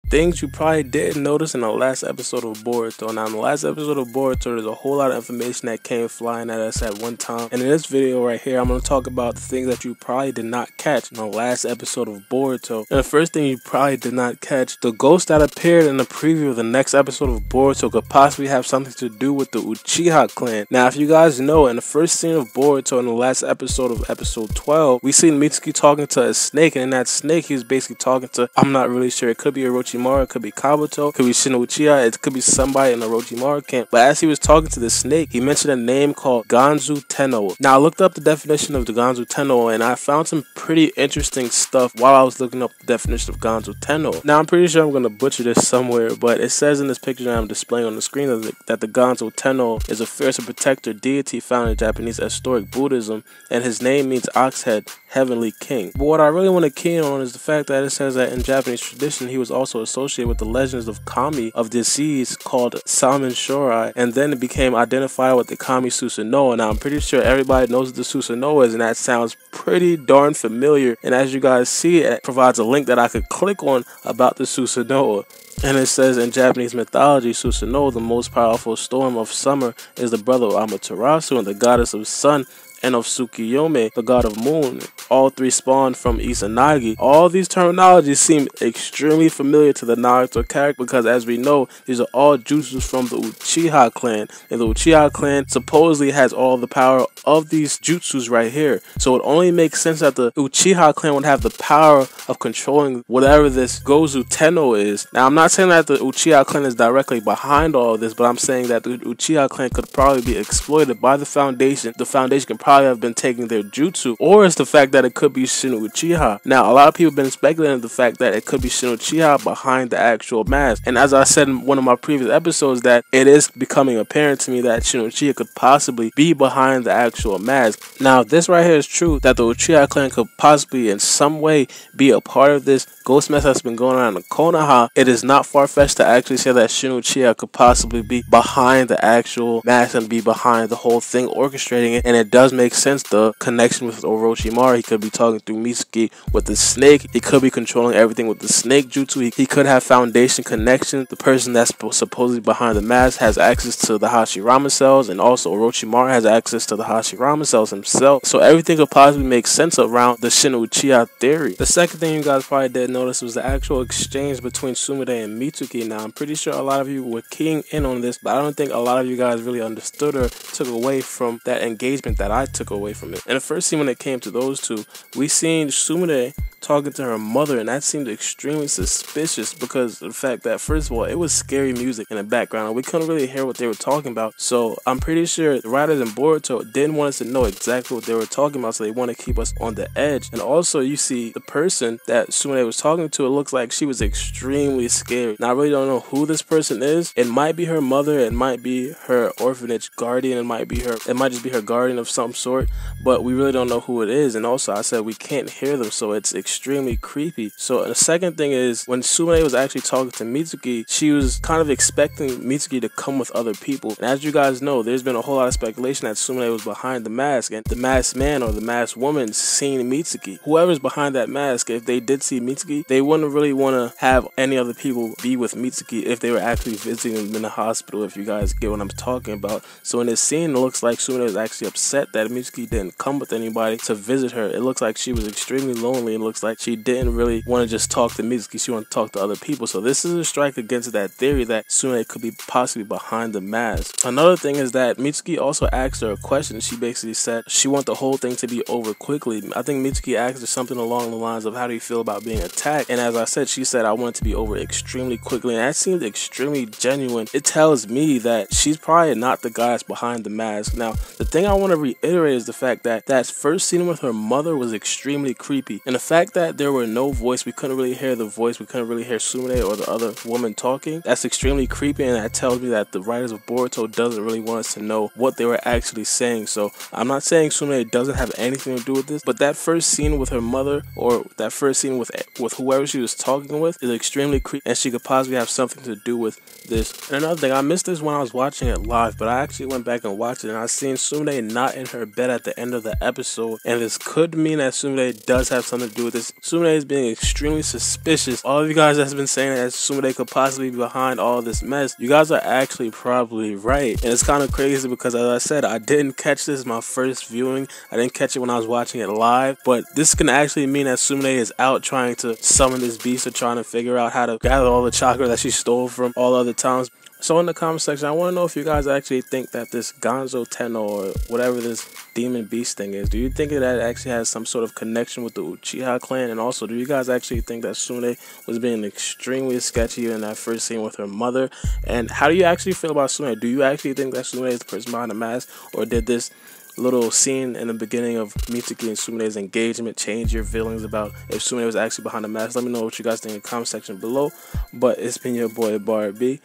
things you probably didn't notice in the last episode of Boruto. Now, in the last episode of Boruto, there's a whole lot of information that came flying at us at one time. And in this video right here, I'm going to talk about the things that you probably did not catch in the last episode of Boruto. And the first thing you probably did not catch, the ghost that appeared in the preview of the next episode of Boruto could possibly have something to do with the Uchiha clan. Now, if you guys know, in the first scene of Boruto in the last episode of episode 12, we seen Mitsuki talking to a snake, and in that snake, he was basically talking to, I'm not really sure, it could be Orochimaru, it could be Kabuto, it could be Shin Uchiha, it could be somebody in the Orochimaru camp. But as he was talking to the snake, he mentioned a name called Ganzu Tenno. Now, I looked up the definition of the Ganzu Tenno, and I found some pretty interesting stuff while I was looking up the definition of Ganzu Tenno. Now, I'm pretty sure I'm going to butcher this somewhere, but it says in this picture that I'm displaying on the screen that the Ganzu Tenno is a fierce and protector deity found in Japanese historic Buddhism, and his name means ox head, heavenly king. But what I really want to key on is the fact that it says that in Japanese tradition, he was also associated with the legends of kami of disease called Saman Shorai, and then it became identified with the Kami Susanoo. Now, I'm pretty sure everybody knows what the Susanoo is, and that sounds pretty darn familiar. And as you guys see, it provides a link that I could click on about the Susanoo. And it says in Japanese mythology, Susanoo, the most powerful storm of summer, is the brother of Amaterasu and the goddess of sun, and of Tsukiyomi, the god of moon. All three spawned from Izanagi. All these terminologies seem extremely familiar to the Naruto character because, as we know, these are all jutsus from the Uchiha clan, and the Uchiha clan supposedly has all the power of these jutsus right here. So it only makes sense that the Uchiha clan would have the power of controlling whatever this Gozu Tenno is. Now, I'm not saying that the Uchiha clan is directly behind all of this, but I'm saying that the Uchiha clan could probably be exploited by the Foundation. The Foundation can probably have been taking their jutsu, or it's the fact that it could be Shin Uchiha. Now, a lot of people have been speculating the fact that it could be Shin Uchiha behind the actual mask, and as I said in one of my previous episodes, that it is becoming apparent to me that Shin Uchiha could possibly be behind the actual mask. Now, this right here is true, that the Uchiha clan could possibly in some way be a part of this ghost mess that's been going on in Konoha. It is not far-fetched to actually say that Shin Uchiha could possibly be behind the actual mask and be behind the whole thing, orchestrating it, and it does make sense, the connection with Orochimaru. He could be talking through Mitsuki with the snake. He could be controlling everything with the snake jutsu. He could have Foundation connection. The person that's supposedly behind the mask has access to the Hashirama cells, and also Orochimaru has access to the Hashirama cells himself. So everything could possibly make sense around the Shin Uchiha theory. The second thing you guys probably didn't notice was the actual exchange between Sumire and Mitsuki. Now, I'm pretty sure a lot of you were keying in on this, but I don't think a lot of you guys really understood or took away from that engagement that I took away from it. And the first scene when it came to those two, we seen Sumire talking to her mother, and that seemed extremely suspicious because of the fact that, first of all, it was scary music in the background and we couldn't really hear what they were talking about. So I'm pretty sure the writers in Boruto didn't want us to know exactly what they were talking about, so they want to keep us on the edge. And also, you see the person that Sumire was talking to, it looks like she was extremely scared. Now, I really don't know who this person is. It might be her mother, it might be her orphanage guardian, it might just be her guardian of some sort, but we really don't know who it is. And also, I said we can't hear them, so it's extremely creepy. So the second thing is, when Sumire was actually talking to Mitsuki, she was kind of expecting Mitsuki to come with other people. And as you guys know, there's been a whole lot of speculation that Sumire was behind the mask, and the masked man or the masked woman seen Mitsuki. Whoever's behind that mask, if they did see Mitsuki, they wouldn't really want to have any other people be with Mitsuki if they were actually visiting them in the hospital, if you guys get what I'm talking about. So in this scene, it looks like Sumire is actually upset that Mitsuki didn't come with anybody to visit her. It looks like she was extremely lonely, and it looks like she didn't really want to just talk to Mitsuki, she wanted to talk to other people. So this is a strike against that theory that Sumire could be possibly behind the mask. Another thing is that Mitsuki also asked her a question. She basically said she wanted the whole thing to be over quickly. I think Mitsuki asked her something along the lines of, how do you feel about being attacked? And as I said, she said, I want it to be over extremely quickly, and that seemed extremely genuine. It tells me that she's probably not the guy that's behind the mask. Now, the thing I want to reiterate is the fact that that first scene with her mother was extremely creepy, and the fact that there were no voice, we couldn't really hear the voice, we couldn't really hear Sumire or the other woman talking, that's extremely creepy, and that tells me that the writers of Boruto doesn't really want us to know what they were actually saying. So I'm not saying Sumire doesn't have anything to do with this, but that first scene with her mother, or that first scene with whoever she was talking with, is extremely creepy, and she could possibly have something to do with this. And another thing, I missed this when I was watching it live, but I actually went back and watched it, and I seen Sumire not in her her bed at the end of the episode, and this could mean that Sumire does have something to do with this. Sumire is being extremely suspicious. All of you guys that's been saying that Sumire could possibly be behind all this mess, you guys are actually probably right. And it's kind of crazy because, as I said, I didn't catch this my first viewing. I didn't catch it when I was watching it live, but this can actually mean that Sumire is out trying to summon this beast or trying to figure out how to gather all the chakra that she stole from all other times. So in the comment section, I want to know if you guys actually think that this Gonzo Tenno or whatever this demon beast thing is, do you think that actually has some sort of connection with the Uchiha clan? And also, do you guys actually think that Sumire was being extremely sketchy in that first scene with her mother? And how do you actually feel about Sumire? Do you actually think that Sumire is the person behind the mask, or did this little scene in the beginning of Mitsuki and Sumire's engagement change your feelings about if Sumire was actually behind the mask? Let me know what you guys think in the comment section below. But it's been your boy BORUTO,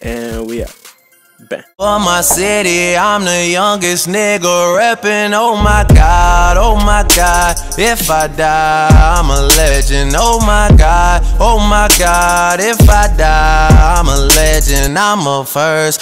and we out. Bang. For my city, I'm the youngest nigga reppin'. Oh my god, oh my god. If I die, I'm a legend. Oh my god, if I die, I'm a legend. I'm a first.